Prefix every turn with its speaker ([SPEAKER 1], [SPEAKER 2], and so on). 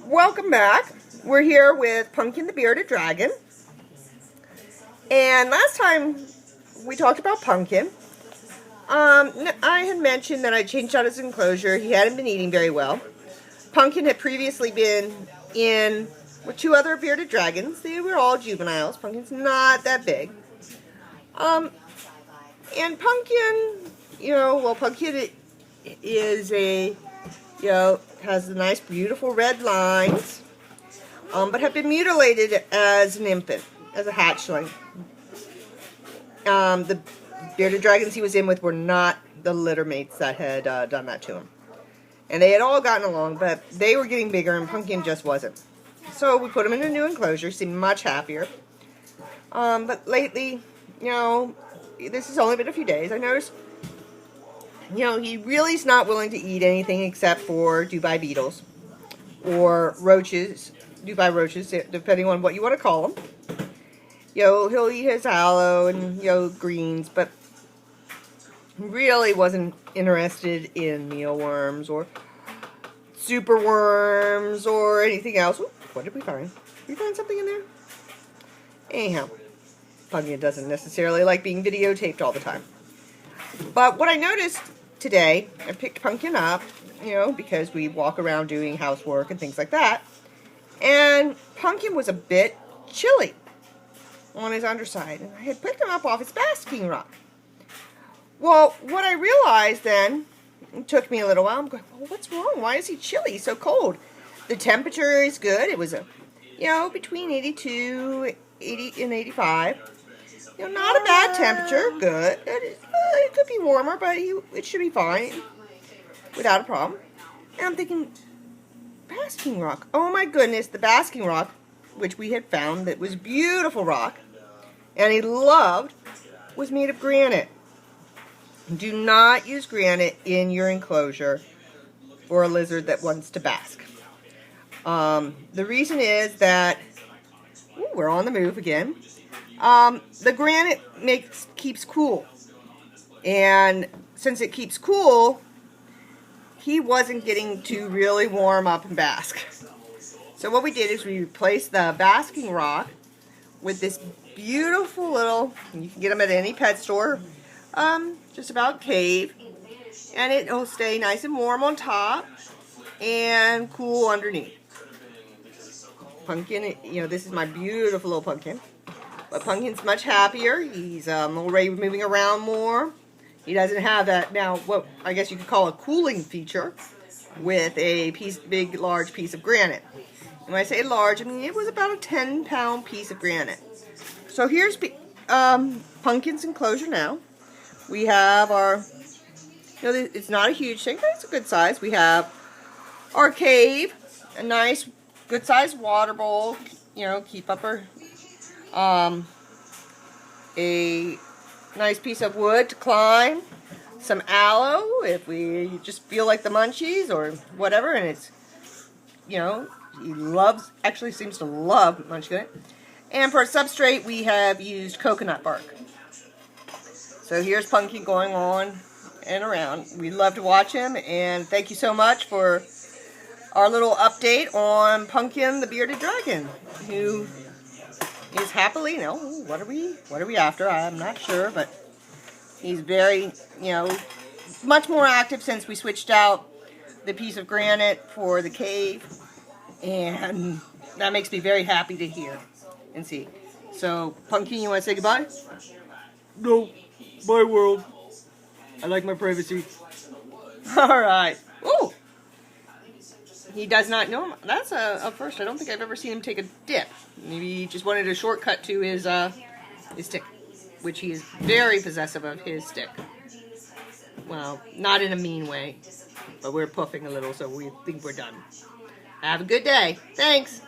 [SPEAKER 1] Welcome back. We're here with Pumpkin the Bearded Dragon. And last time we talked about Pumpkin, I had mentioned that I changed out his enclosure. He hadn't been eating very well. Pumpkin had previously been in with two other bearded dragons. They were all juveniles. Pumpkin's not that big. And Pumpkin, Pumpkin is has the nice, beautiful red lines, but had been mutilated as an infant, as a hatchling. The bearded dragons he was in with were not the litter mates that had done that to him. And they had all gotten along, but they were getting bigger and Pumpkin just wasn't. So we put him in a new enclosure, seemed much happier. But lately, this has only been a few days, I noticed, he really is not willing to eat anything except for Dubai beetles or roaches, Dubai roaches, depending on what you want to call them. He'll eat his aloe and, greens, but really wasn't interested in mealworms or super worms or anything else. Ooh, what did we find? Did we find something in there? Anyhow, Pumpkin doesn't necessarily like being videotaped all the time. But what I noticed today, I picked Pumpkin up, because we walk around doing housework and things like that. And Pumpkin was a bit chilly on his underside. And I had picked him up off his basking rock. Well, what I realized then, it took me a little while, I'm going, well, what's wrong? Why is he chilly, so cold? The temperature is good. It was, between 82, 80, and 85. Not a bad temperature. Good. It could be warmer, but it should be fine without a problem. And I'm thinking, basking rock. Oh my goodness, the basking rock, which we had found that was beautiful rock, and he loved, was made of granite. Do not use granite in your enclosure for a lizard that wants to bask. The reason is that, we're on the move again. The granite keeps cool, and since it keeps cool, he wasn't getting to really warm up and bask. So what we did is we replaced the basking rock with this beautiful little, you can get them at any pet store, just about cave, and it'll stay nice and warm on top and cool underneath. Pumpkin, this is my beautiful little Pumpkin. But Pumpkin's much happier. He's already moving around more. He doesn't have that now, what I guess you could call a cooling feature with a big, large piece of granite. And when I say large, I mean it was about a 10-pound piece of granite. So here's Pumpkin's enclosure now. We have our, it's not a huge thing, but it's a good size. We have our cave, a nice, good-sized water bowl, keep up our a nice piece of wood to climb, some aloe if we just feel like the munchies or whatever, and it's, he actually seems to love munching it. And for a substrate, we have used coconut bark. So here's Pumpkin going on and around. We love to watch him, and thank you so much for our little update on Pumpkin the Bearded Dragon, who is happily, what are we after? I'm not sure, but he's very, much more active since we switched out the piece of granite for the cave, and that makes me very happy to hear and see. So, Pumpkin, you want to say goodbye?
[SPEAKER 2] No, bye world. I like my privacy.
[SPEAKER 1] All right. Ooh. He does not know. That's a first. I don't think I've ever seen him take a dip. Maybe he just wanted a shortcut to his stick, which he is very possessive of his stick. Well, not in a mean way, but we're puffing a little, so we think we're done. Have a good day. Thanks.